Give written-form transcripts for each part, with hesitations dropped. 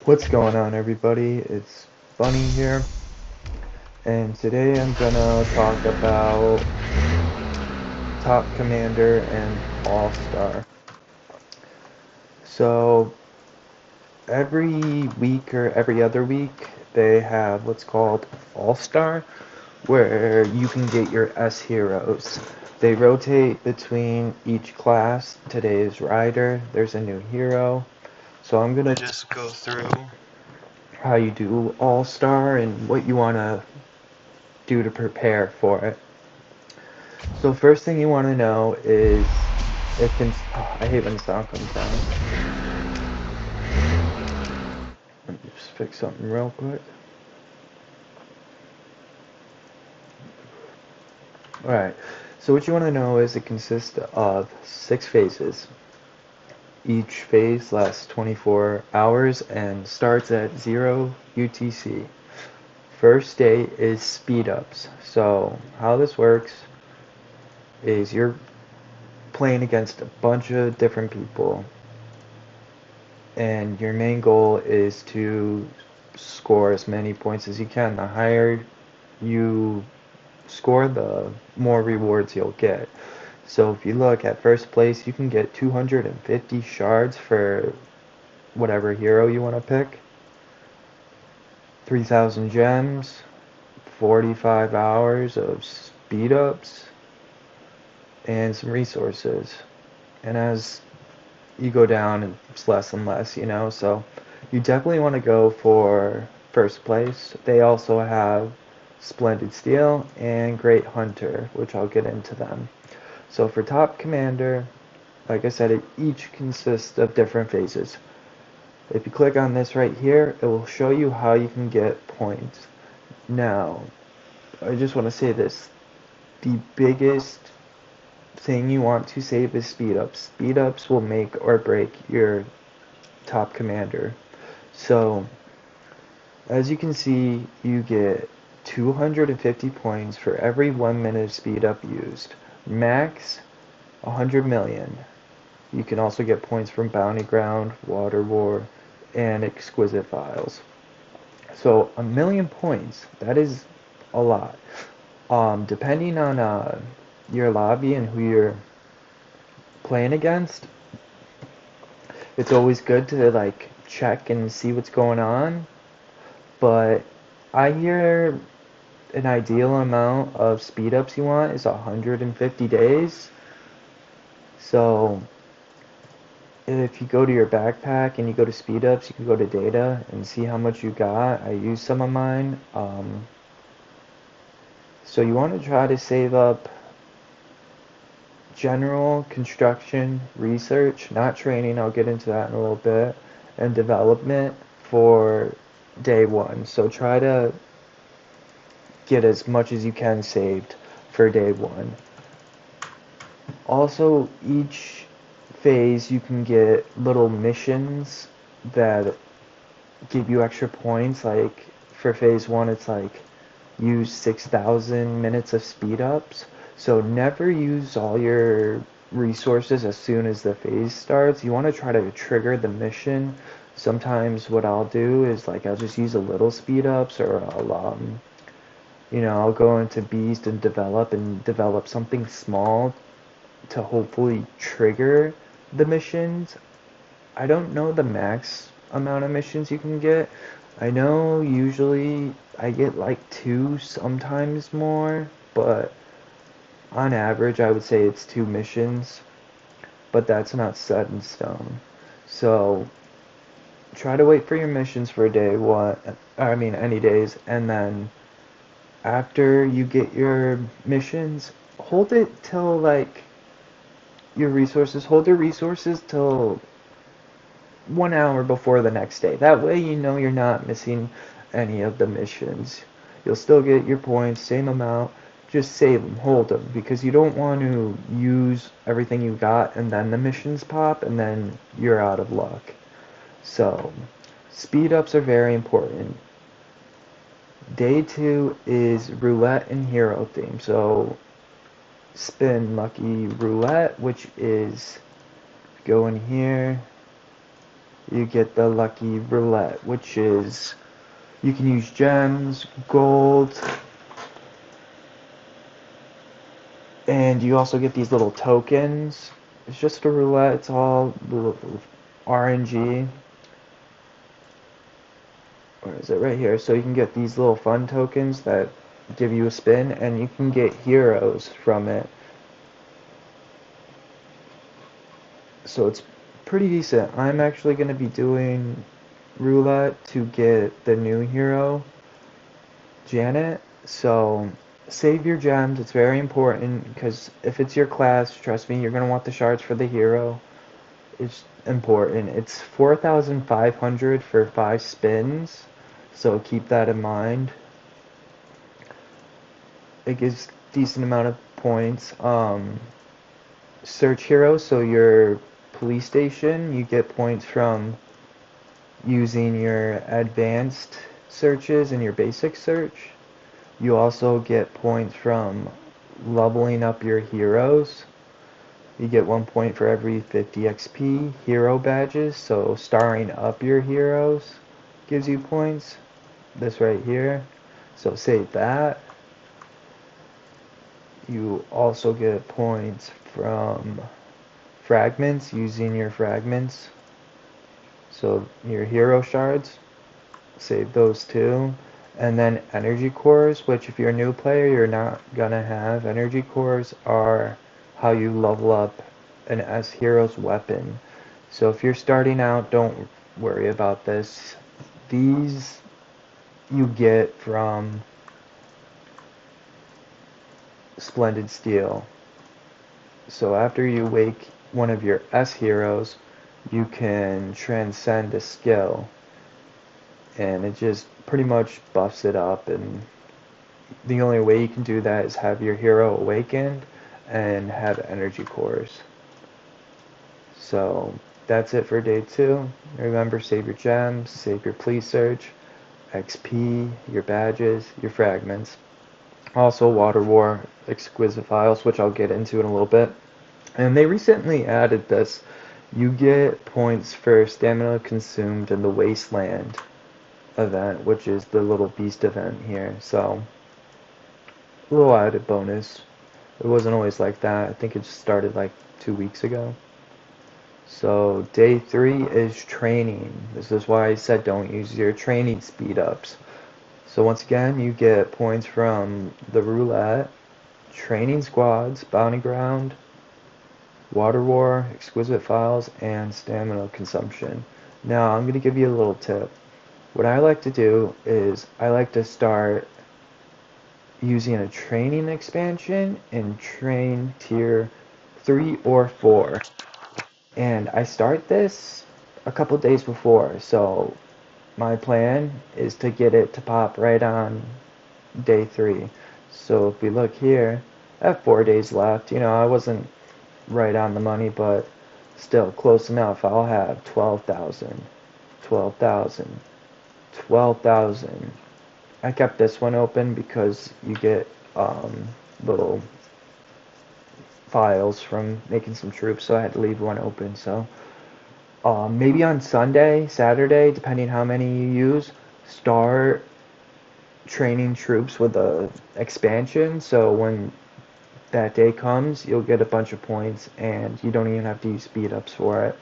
What's going on, everybody? It's Bunny here, and today I'm gonna talk about Top Commander and All Star. So, every week or every other week, they have what's called All Star, where you can get your S heroes. They rotate between each class. Today is Rider, there's a new hero. So, I'm gonna just go through how you do All Star and what you wanna do to prepare for it. So first thing you want to know is it can. Oh, I hate when the sound comes down. Let me just fix something real quick. Alright, so what you want to know is it consists of 6 phases. Each phase lasts 24 hours and starts at 0 UTC. First day is speed ups. So how this works is you're playing against a bunch of different people, and your main goal is to score as many points as you can. The higher you score, the more rewards you'll get. So if you look at first place, you can get 250 shards for whatever hero you want to pick, 3,000 gems, 45 hours of speed ups, and some resources. And as you go down, it's less and less. So you definitely want to go for first place. They also have Splendid Steel and Great Hunter, which I'll get into them. So for Top Commander, like I said, it each consists of different phases. If you click on this right here, it will show you how you can get points. Now, I just want to say this. The biggest thing you want to save is speed ups. Speed ups will make or break your Top Commander. So, as you can see, you get 250 points for every 1 minute of speed up used. Max 100 million. You can also get points from Bounty Ground, Water War, and Exquisite Files. So 1 million points, that is a lot. Depending on your lobby and who you're playing against, it's always good to like check and see what's going on. But I hear an ideal amount of speed ups you want is 150 days. So if you go to your backpack and you go to speed ups, you can go to data and see how much you got. I use some of mine. So you want to try to save up general construction research, not training, I'll get into that in a little bit, and development for day one. So try to get as much as you can saved for day one. Also, each phase you can get little missions that give you extra points. Like for phase one, it's like use 6,000 minutes of speed ups. So never use all your resources as soon as the phase starts. You want to try to trigger the mission. Sometimes what I'll do is like I'll just use a little speed ups, or I'll go into Beast and develop something small to hopefully trigger the missions. I don't know the max amount of missions you can get. I know usually I get like 2, sometimes more, but on average I would say it's 2 missions, but that's not set in stone. So try to wait for your missions for day one, any days, and then after you get your missions, hold it till like hold your resources till 1 hour before the next day. That way you know you're not missing any of the missions. You'll still get your points, same amount. Just save them, hold them, because you don't want to use everything you got and then the missions pop and then you're out of luck. So, speed ups are very important. Day 2 is roulette and hero theme. So, spin lucky roulette, which is go in here, you get the lucky roulette, which is you can use gems, gold, and you also get these little tokens. It's just a roulette, it's all RNG. Where is it? Right here. So you can get these little fun tokens that give you a spin, and you can get heroes from it. So it's pretty decent. I'm actually going to be doing roulette to get the new hero, Janet. So save your gems. It's very important because if it's your class, trust me, you're going to want the shards for the hero. It's important. It's 4,500 for 5 spins. So keep that in mind. It gives decent amount of points. Search hero, so your police station, you get points from using your advanced searches and your basic search. You also get points from leveling up your heroes. You get 1 point for every 50 XP. Hero badges, so starring up your heroes gives you points. This right here. So save that. You also get points from fragments, using your fragments. So your hero shards, save those too. And then energy cores, which if you're a new player, you're not gonna have. Energy cores are how you level up an S hero's weapon. So if you're starting out, don't worry about this. These you get from Splendid Steel. So after you wake one of your S heroes, you can transcend a skill, and it just pretty much buffs it up. And the only way you can do that is have your hero awakened and have energy cores. So that's it for day 2. Remember, save your gems, save your police search, XP, your badges, your fragments. Also Water War Exquisite Files, which I'll get into in a little bit. And they recently added this. You get points for stamina consumed in the Wasteland event, which is the little beast event here. So, a little added bonus. It wasn't always like that. I think it just started like 2 weeks ago. So, day 3 is training. This is why I said don't use your training speed ups. So once again, you get points from the roulette, training squads, bounty ground, Water War, Exquisite Files, and stamina consumption. Now, I'm going to give you a little tip. What I like to do is I like to start using a training expansion and train tier 3 or 4. And I start this a couple days before, so my plan is to get it to pop right on day 3. So if we look here, I have 4 days left. You know, I wasn't right on the money, but still close enough. I'll have 12,000, 12,000, 12,000. I kept this one open because you get little files from making some troops, so I had to leave one open. So maybe on Sunday, Saturday, depending how many you use, start training troops with a expansion, so when that day comes, you'll get a bunch of points and you don't even have to use speed ups for it.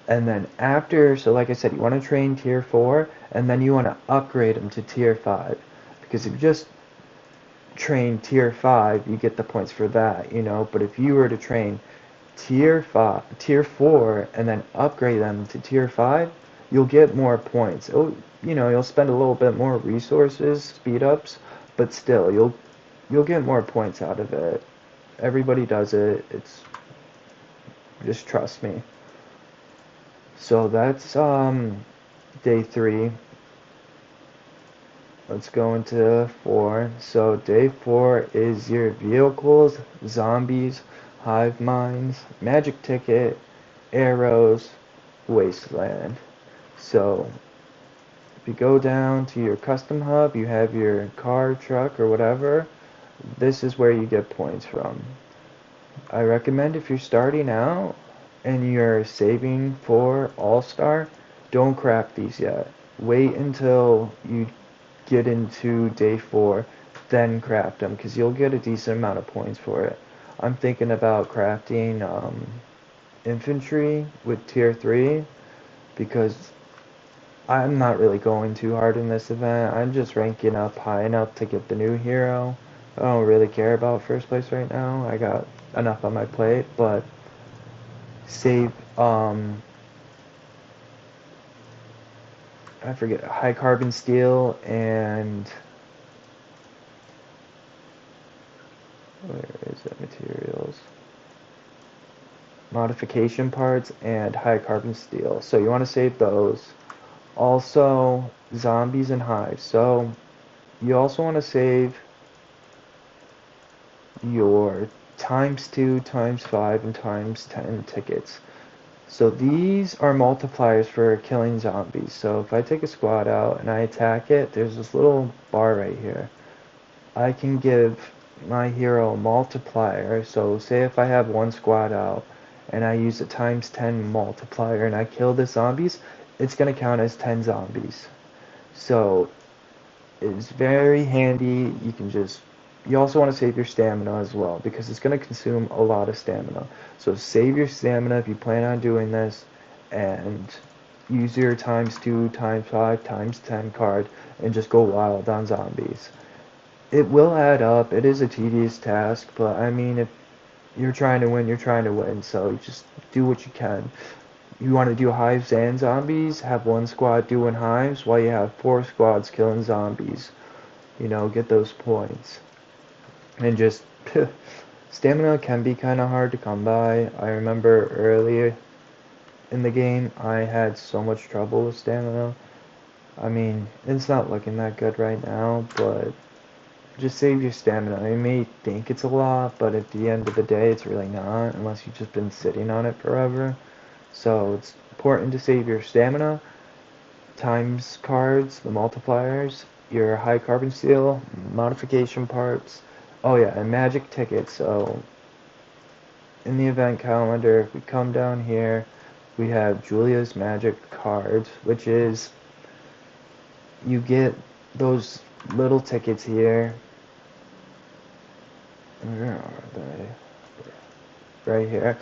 And then after, so like I said, you want to train tier 4 and then you want to upgrade them to tier 5, because if you just train tier 5, you get the points for that, you know. But if you were to train tier 4 and then upgrade them to tier 5, you'll get more points. You know, you'll spend a little bit more resources, speed ups, but still you'll get more points out of it. Everybody does it. It's just trust me. So that's day 3. Let's go into 4. So day 4 is your vehicles, zombies, hive minds, magic ticket, arrows, wasteland. So if you go down to your custom hub, you have your car, truck, or whatever. This is where you get points from. I recommend if you're starting out and you're saving for All-Star, don't craft these yet. Wait until you get into day 4, then craft them, because you'll get a decent amount of points for it. I'm thinking about crafting infantry with tier 3, because I'm not really going too hard in this event. I'm just ranking up high enough to get the new hero. I don't really care about first place right now. I got enough on my plate, but save, I forget, high carbon steel and, where is it, materials? Modification parts and high carbon steel. So you want to save those. Also, zombies and hives. So you also want to save your ×2, ×5, and ×10 tickets. So these are multipliers for killing zombies. So if I take a squad out and I attack it, there's this little bar right here. I can give my hero a multiplier. So say if I have one squad out and I use a ×10 multiplier and I kill the zombies, it's going to count as 10 zombies. So it's very handy. You also want to save your stamina as well, because it's going to consume a lot of stamina. So save your stamina if you plan on doing this, and use your ×2, ×5, ×10 card, and just go wild on zombies. It will add up. It is a tedious task, but I mean, if you're trying to win, you're trying to win, so you just do what you can. You want to do hives and zombies, have one squad doing hives while you have 4 squads killing zombies. Get those points. And just, stamina can be kind of hard to come by. I remember earlier in the game, I had so much trouble with stamina. I mean, it's not looking that good right now, but just save your stamina. You may think it's a lot, but at the end of the day, it's really not, unless you've just been sitting on it forever. So it's important to save your stamina, times cards, the multipliers, your high carbon steel, modification parts. Oh yeah, and magic tickets. So in the event calendar, if we come down here, we have Julia's magic cards, which is, you get those little tickets here. Where are they? Right here.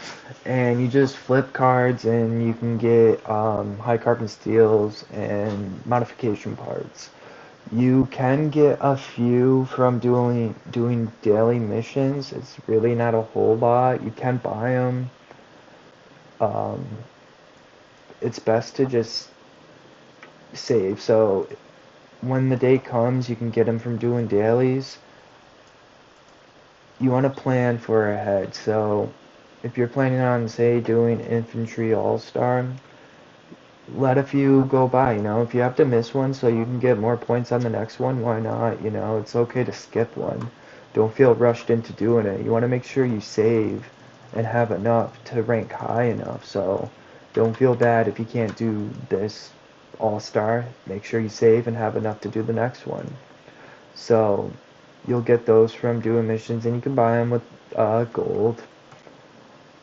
And you just flip cards and you can get high carbon steels and modification parts. You can get a few from doing daily missions. It's really not a whole lot. You can buy them. Um, it's best to just save. So when the day comes, you can get them from doing dailies. You want to plan for ahead. So if you're planning on, say, doing infantry all-star, let a few go by. If you have to miss one so you can get more points on the next one, why not? It's okay to skip one. Don't feel rushed into doing it. You want to make sure you save and have enough to rank high enough. So don't feel bad if you can't do this all-star. Make sure you save and have enough to do the next one. So you'll get those from doing missions, and you can buy them with gold.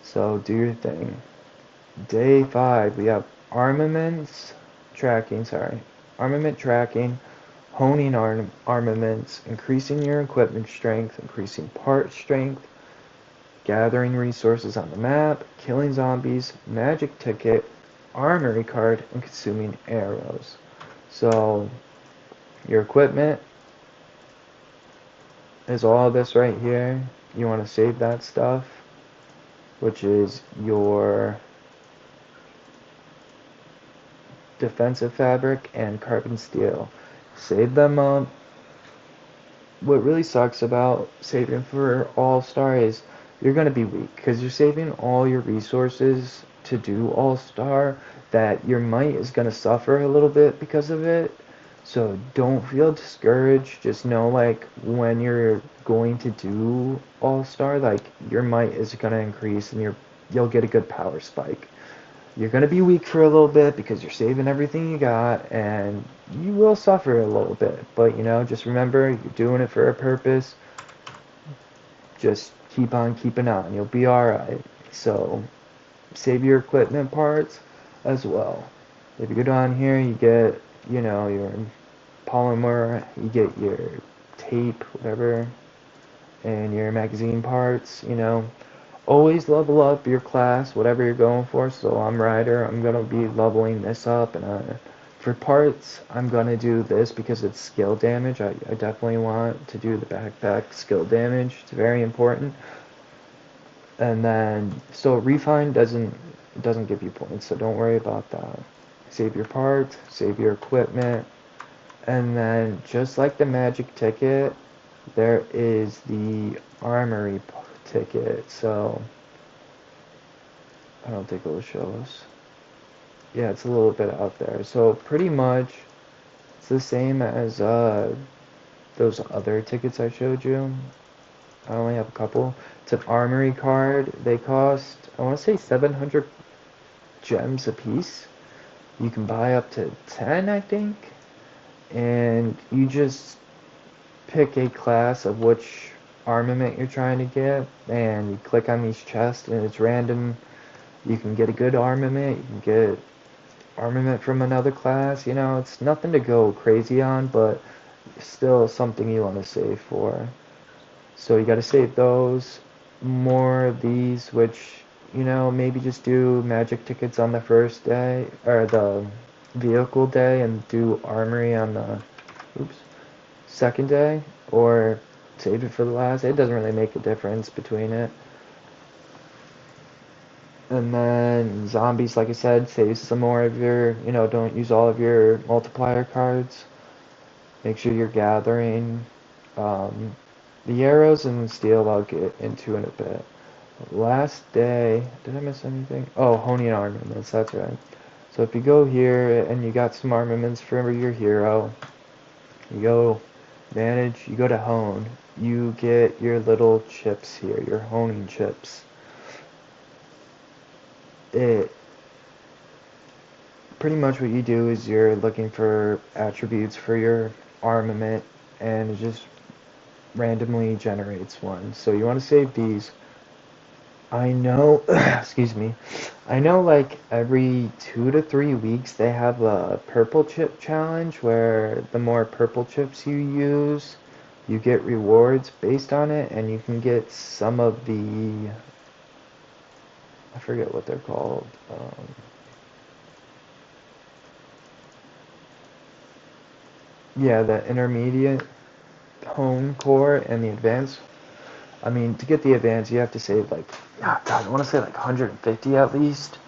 So do your thing. Day 5, we have armament tracking, honing armaments, increasing your equipment strength, increasing part strength, gathering resources on the map, killing zombies, magic ticket, armory card, and consuming arrows. So your equipment is all this right here. You want to save that stuff, which is your defensive fabric and carbon steel. Save them up. What really sucks about saving for All-Star is you're going to be weak, because you're saving all your resources to do All-Star, that your might is going to suffer a little bit because of it. So don't feel discouraged. Just know, like, when you're going to do All-Star, like, your might is going to increase and you'll get a good power spike. You're going to be weak for a little bit because you're saving everything you got, and you will suffer a little bit. But, just remember, you're doing it for a purpose. Just keep on keeping on. You'll be alright. So, save your equipment parts as well. If you go down here, you get, you know, your polymer, you get your tape, whatever, and your magazine parts, you know. Always level up your class, whatever you're going for. So I'm Rider, I'm going to be leveling this up, and for parts, I'm going to do this because it's skill damage. I definitely want to do the backpack skill damage. It's very important. And then, so refine doesn't give you points, so don't worry about that. Save your parts, save your equipment, and then just like the magic ticket, there is the armory ticket. So I don't think it will show us. Yeah, it's a little bit out there. So pretty much it's the same as those other tickets I showed you. I only have a couple. It's an armory card. They cost, I want to say 700 gems a piece. You can buy up to 10, I think. And you just pick a class of which armament you're trying to get, and you click on these chests, and it's random. You can get a good armament, you can get armament from another class, you know, it's nothing to go crazy on, but still something you want to save for. So you got to save those, more of these, which, you know, maybe just do magic tickets on the first day, or the vehicle day, and do armory on the, oops, second day, or save it for the last. It doesn't really make a difference between it. And then zombies, like I said, save some more of your, you know, don't use all of your multiplier cards. Make sure you're gathering. Um, the arrows and steel I'll get into in a bit. Last day, did I miss anything? Oh, honing armaments, that's right. So if you go here and you got some armaments for your hero, you go manage, you go to hone, you get your little chips here, your honing chips. It pretty much what you do is you're looking for attributes for your armament, and it just randomly generates one. So you want to save these. I know, excuse me, I know like every 2 to 3 weeks they have a purple chip challenge where the more purple chips you use, you get rewards based on it, and you can get some of the, I forget what they're called. Yeah, the intermediate hone core and the advanced. I mean, to get the advanced, you have to save like, ah, God, I want to say like 150 at least.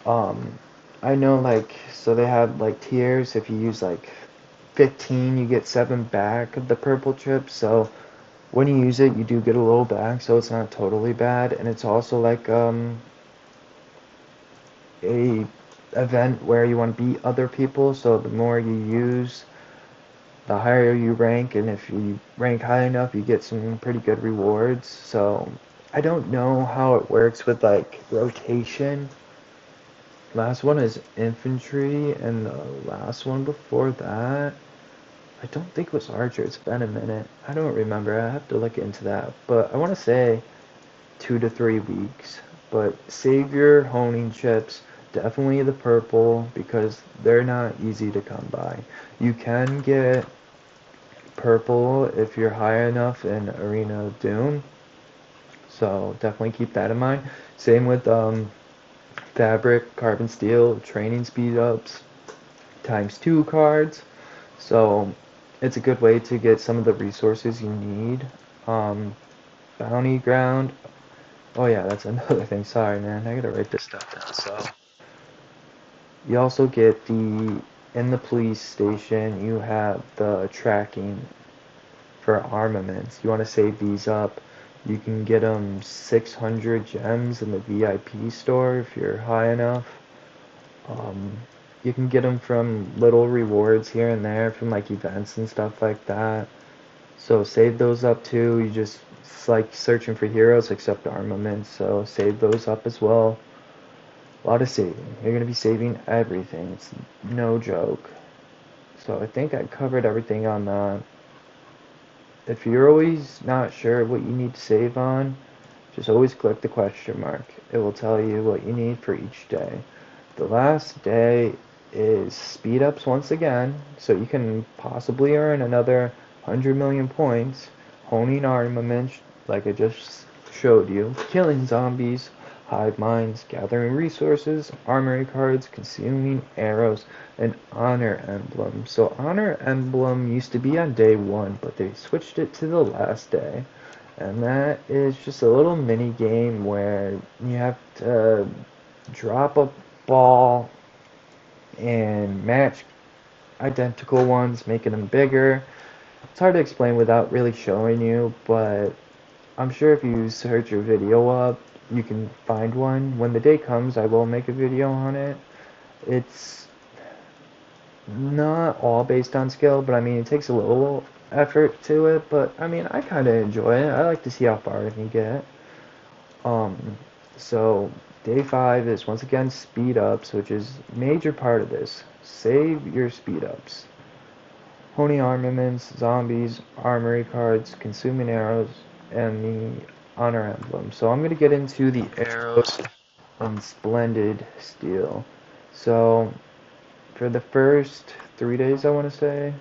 Um, I know like, so they have like tiers. If you use like 15, you get 7 back of the purple chips. So when you use it, you do get a little back, so it's not totally bad. And it's also like a event where you want to beat other people. So the more you use, the higher you rank, and if you rank high enough, you get some pretty good rewards. So I don't know how it works with like rotation. Last one is infantry, and the last one before that, I don't think it was archer. It's been a minute. I don't remember. I have to look into that. But I want to say 2 to 3 weeks. But save your honing chips. Definitely the purple, because they're not easy to come by. You can get purple if you're high enough in Arena of Doom. So definitely keep that in mind. Same with fabric, carbon steel, training speed ups, ×2 cards. So it's a good way to get some of the resources you need. Um, bounty ground. Oh yeah, that's another thing. Sorry, man. I gotta write this stuff down. So you also get the, in the police station, you have the tracking for armaments. You want to save these up. You can get them 600 gems in the VIP store if you're high enough. Um, you can get them from little rewards here and there from like events and stuff like that. So save those up too. You just, it's like searching for heroes except armaments. So save those up as well. A lot of saving. You're going to be saving everything. It's no joke. So I think I covered everything on that. If you're always not sure what you need to save on, just always click the question mark. It will tell you what you need for each day. The last day is speed ups once again, so you can possibly earn another 100 million points, honing armaments like I just showed you, killing zombies, hive minds, gathering resources, armory cards, consuming arrows, and honor emblem. So honor emblem used to be on day 1, but they switched it to the last day. And that is just a little mini game where you have to drop a ball and match identical ones, making them bigger. It's hard to explain without really showing you, but I'm sure if you search your video up, you can find one. When the day comes, I will make a video on it. It's not all based on skill, but I mean, it takes a little effort to it, but I mean, I kind of enjoy it. I like to see how far I can get. Um, so day 5 is once again speed ups, which is major part of this. Save your speed ups. Honing armaments, zombies, armory cards, consuming arrows, and the honor emblem. So I'm going to get into the arrows and splendid steel. So for the first 3 days, I want to say.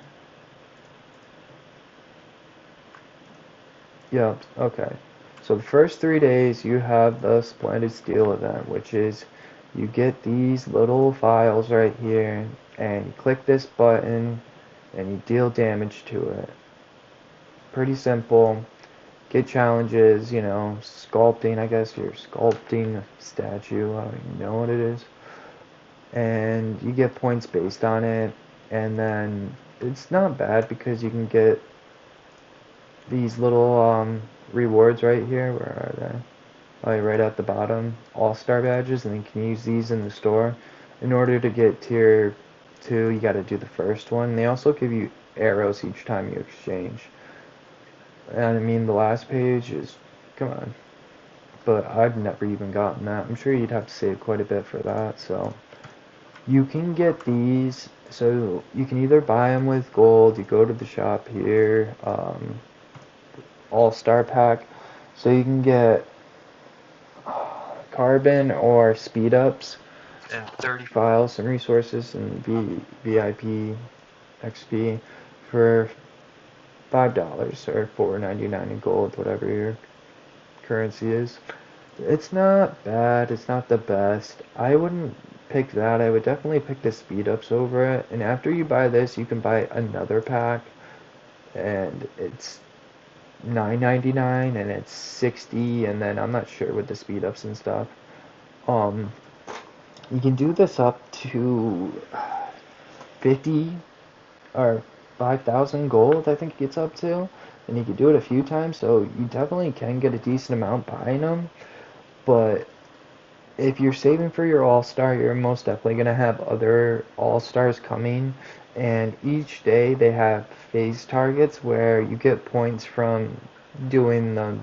Yep, okay. So the first 3 days you have the Splendid Steel event, which is you get these little files right here, and you click this button, and you deal damage to it. Pretty simple. Get challenges, you know, sculpting, I guess you're sculpting a statue, I don't even know what it is. And you get points based on it, and then it's not bad because you can get these little rewards right here. Where are they? Oh, right at the bottom. All-star badges, and you can use these in the store. In order to get tier 2, you got to do the first one. They also give you arrows each time you exchange. And I mean, the last page is, come on. But I've never even gotten that. I'm sure you'd have to save quite a bit for that. So you can get these. So you can either buy them with gold. You go to the shop here. All-Star Pack. So you can get carbon or speed ups and 30 files, some resources, and VIP XP for $5 or $4.99 in gold, whatever your currency is. It's not bad. It's not the best. I wouldn't pick that. I would definitely pick the speed ups over it. And after you buy this, you can buy another pack, and it's $9.99 and it's 60, and then I'm not sure with the speed ups and stuff. You can do this up to 50 or 5,000 gold, I think it gets up to, and you can do it a few times, so you definitely can get a decent amount buying them. But if you're saving for your all-star, you're most definitely going to have other all-stars coming, and each day they have phase targets where you get points from doing the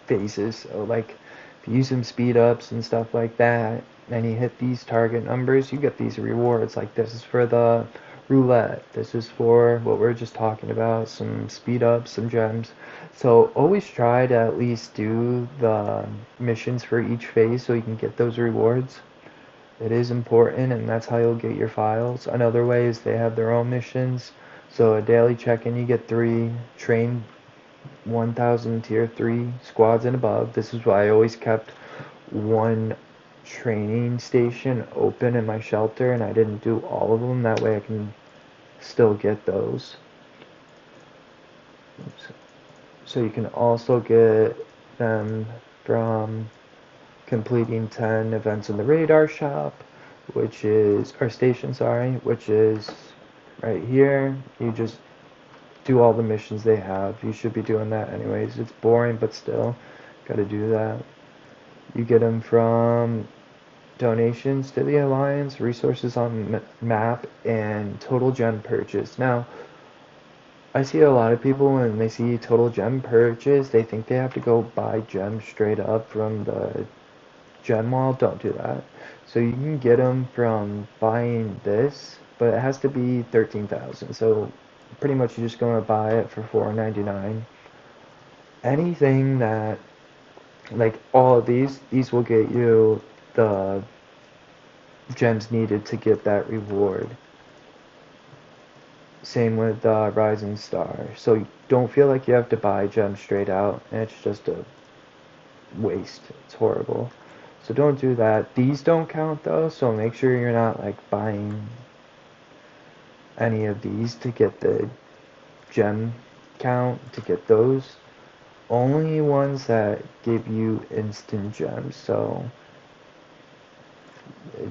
phases. So like if you use some speed ups and stuff like that, and you hit these target numbers, you get these rewards. Like this is for the roulette, this is for what we're just talking about, some speed ups, some gems. So always try to at least do the missions for each phase so you can get those rewards. It is important, and that's how you'll get your files. Another way is they have their own missions. So a daily check-in, you get 3, train 1,000 tier 3 squads and above. This is why I always kept one training station open in my shelter, and I didn't do all of them. That way I can still get those. Oops. So you can also get them from completing 10 events in the radar shop, which is, or station, sorry, which is right here. You just do all the missions they have. You should be doing that anyways. It's boring, but still, gotta do that. You get them from donations to the Alliance, resources on map, and total gem purchase. Now, I see a lot of people when they see total gem purchase, they think they have to go buy gems straight up from the gem wall. Don't do that. So you can get them from buying this, but it has to be 13,000. So pretty much you're just going to buy it for $4.99. Anything that, like all of these will get you the gems needed to get that reward. Same with Rising Star. So you don't feel like you have to buy gems straight out, and it's just a waste. It's horrible. So don't do that. These don't count though, so make sure you're not like buying any of these to get the gem count, to get those. Only ones that give you instant gems. So it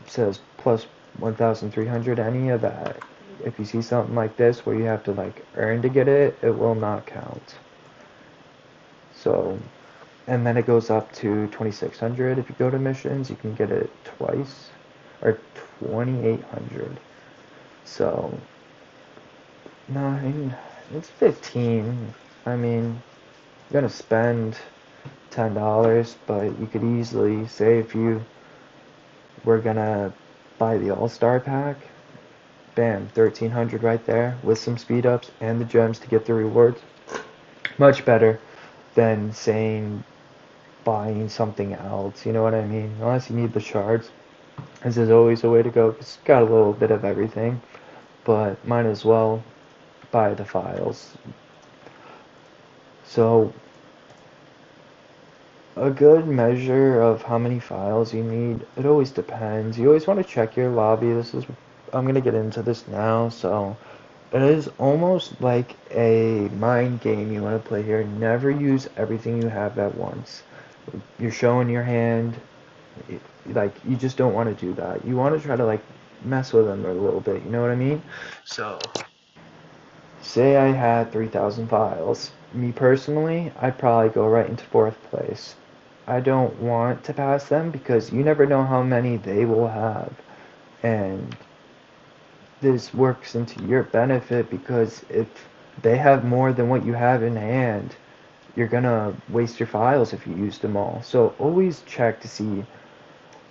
says plus 1,300, any of that. If you see something like this where you have to like earn to get it, it will not count. So, and then it goes up to 2,600 if you go to missions. You can get it twice, or 2,800. So, no, I mean, it's 15. I mean, you're gonna spend $10, but you could easily say if you were gonna buy the All-Star pack, bam, 1,300 right there with some speed ups and the gems to get the rewards. Much better than saying buying something else, you know what I mean? Unless you need the shards. This is always a way to go. It's got a little bit of everything, but might as well buy the files. So a good measure of how many files you need, it always depends. You always want to check your lobby. I'm going to get into this now. So it is almost like a mind game you want to play here. Never use everything you have at once. You're showing your hand, like you just don't want to do that. You want to try to like mess with them a little bit, you know what I mean? So say I had 3,000 files. Me personally, I'd probably go right into 4th place. I don't want to pass them because you never know how many they will have. And this works into your benefit because if they have more than what you have in hand, you're gonna waste your files if you use them all. So always check to see.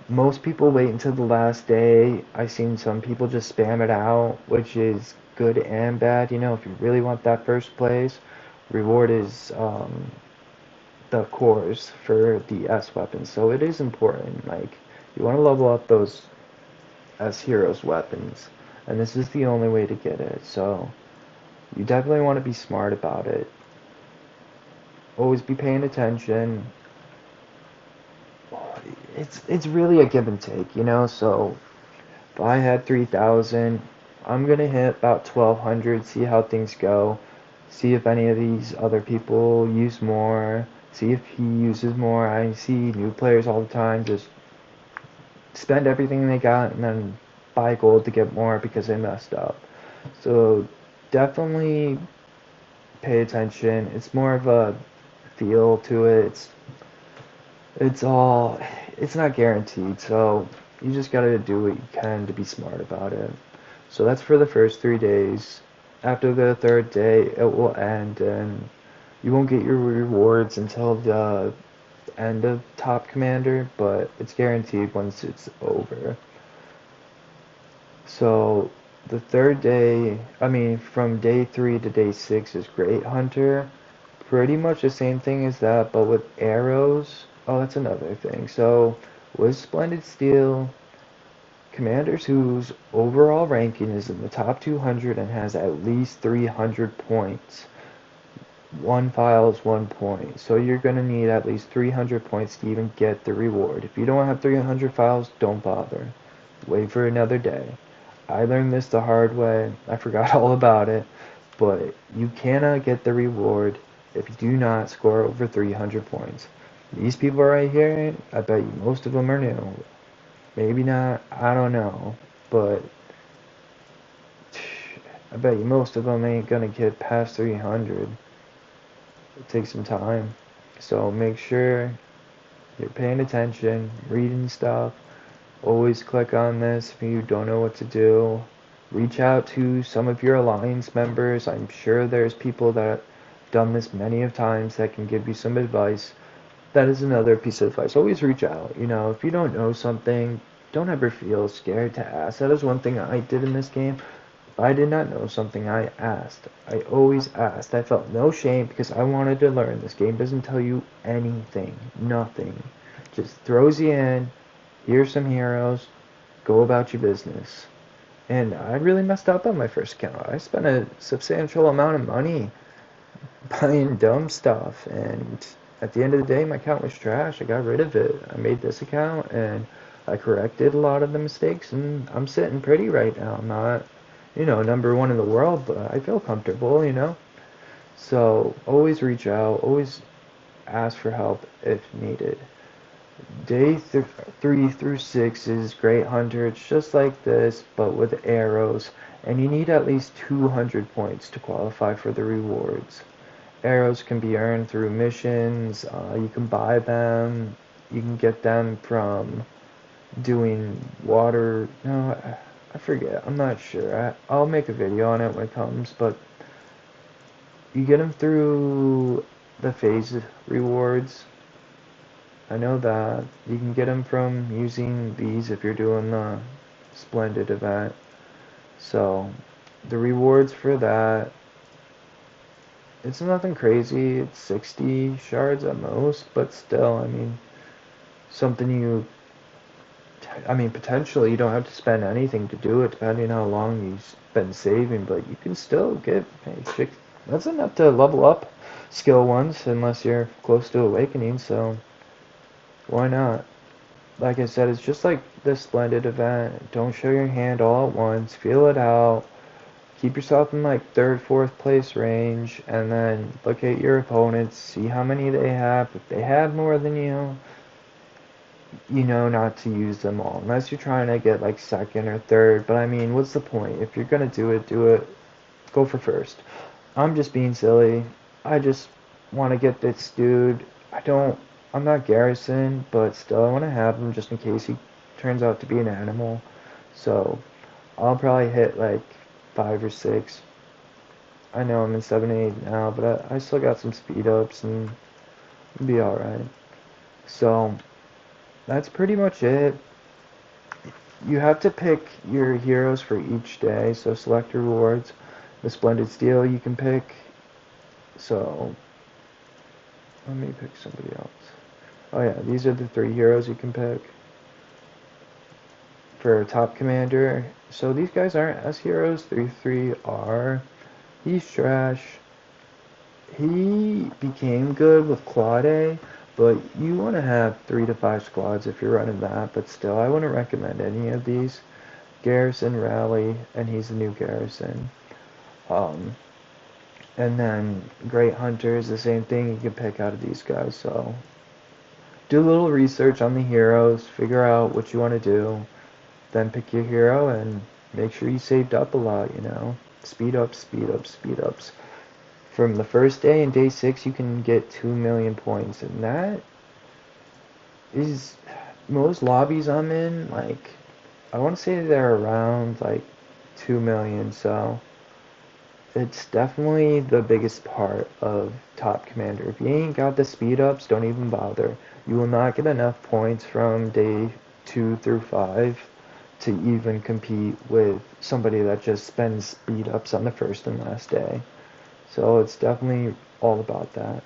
Most people wait until the last day. I've seen some people just spam it out, which is good and bad. You know, if you really want that first place, reward is the cores for the S weapons. So it is important. Like, you want to level up those S heroes weapons. And this is the only way to get it. So you definitely want to be smart about it. Always be paying attention. It's really a give and take, you know. So if I had 3,000, I'm gonna hit about 1,200. See how things go. See if any of these other people use more. See if he uses more. I see new players all the time just spend everything they got and then buy gold to get more because they messed up. So definitely pay attention. It's more of a feel to it. It's not guaranteed. So you just gotta do what you can to be smart about it. So that's for the first 3 days. After the third day, it will end, and you won't get your rewards until the end of Top Commander, but it's guaranteed once it's over. So the third day, I mean, from day 3 to day 6 is Great Hunter. Pretty much the same thing as that, but with arrows. Oh, that's another thing. So with Splendid Steel, commanders whose overall ranking is in the top 200 and has at least 300 points. One file is 1 point. So you're going to need at least 300 points to even get the reward. If you don't have 300 files, don't bother. Wait for another day. I learned this the hard way. I forgot all about it. But you cannot get the reward if you do not score over 300 points. These people right here, I bet you most of them are new. Maybe not, I don't know. But I bet you most of them ain't gonna get past 300. It takes some time. So make sure you're paying attention, reading stuff. Always click on this if you don't know what to do. Reach out to some of your alliance members. I'm sure there's people that have done this many of times that can give you some advice. That is another piece of advice. Always reach out. You know, if you don't know something, don't ever feel scared to ask. That is one thing I did in this game. If I did not know something, I asked. I always asked. I felt no shame because I wanted to learn. This game doesn't tell you anything. Nothing. Just throws you in. Here's some heroes. go about your business. And I really messed up on my first account. I spent a substantial amount of money buying dumb stuff, and at the end of the day, my account was trash. I got rid of it. I made this account, and I corrected a lot of the mistakes, and I'm sitting pretty right now. I'm not, number one in the world, but I feel comfortable. So always reach out, always ask for help if needed. Day 3 through 6 is Great Hunter. It's just like this, but with arrows, and you need at least 200 points to qualify for the rewards. Arrows can be earned through missions. You can buy them. You can get them from doing water. No, I forget. I'm not sure. I'll make a video on it when it comes, but you get them through the phase rewards. I know that you can get them from using these if you're doing the Splendid event. So the rewards for that, it's nothing crazy. It's 60 shards at most, but still, something potentially you don't have to spend anything to do it, depending on how long you've been saving, but you can still get, that's enough to level up skill ones, unless you're close to awakening, so why not? Like I said, it's just like the Splendid event. Don't show your hand all at once. Feel it out. Keep yourself in like 3rd, 4th place range, and then look at your opponents, see how many they have. If they have more than you know not to use them all. Unless you're trying to get like 2nd or 3rd. But what's the point? If you're gonna do it, go for 1st. I'm just being silly. I just want to get this dude. I'm not Garrison, but still I want to have him just in case he turns out to be an animal. So I'll probably hit like 5 or 6. I know I'm in 7 and 8 now, but I still got some speed ups and it'll be alright. So that's pretty much it. You have to pick your heroes for each day, so select rewards. The Splendid Steel you can pick. So let me pick somebody else. Oh yeah, these are the 3 heroes you can pick for top commander. So these guys aren't as heroes. 3-3 are. He's trash. He became good with Claude, but you want to have 3 to 5 squads if you're running that. But still, I wouldn't recommend any of these. Garrison, Rally, and he's the new Garrison. And then Great Hunter is the same thing. You can pick out of these guys. So do a little research on the heroes. Figure out what you want to do. Then pick your hero and make sure you saved up a lot, Speed ups, speed ups, speed ups. From the first day and day 6, you can get 2 million points. And that is, most lobbies I'm in, like, I want to say they're around, like, 2 million. So it's definitely the biggest part of Top Commander. If you ain't got the speed ups, don't even bother. You will not get enough points from day 2 through 5 to even compete with somebody that just spends speed ups on the first and last day. So it's definitely all about that.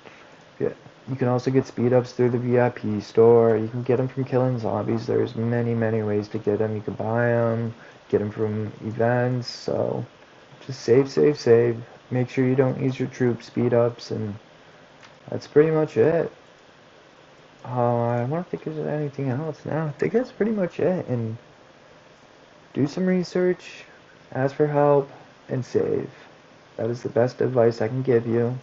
Yeah. You can also get speed ups through the VIP store. You can get them from killing zombies. There's many, many ways to get them. You can buy them, get them from events. So just save, save, save. Make sure you don't use your troop speed ups, and that's pretty much it. I want to think of anything else now. I think that's pretty much it. And do some research, ask for help, and save. That is the best advice I can give you.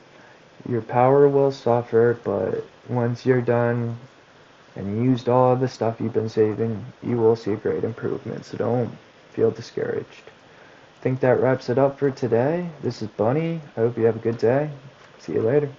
Your power will suffer, but once you're done and used all of the stuff you've been saving, you will see a great improvement. So don't feel discouraged. I think that wraps it up for today. This is Bunny. I hope you have a good day. See you later.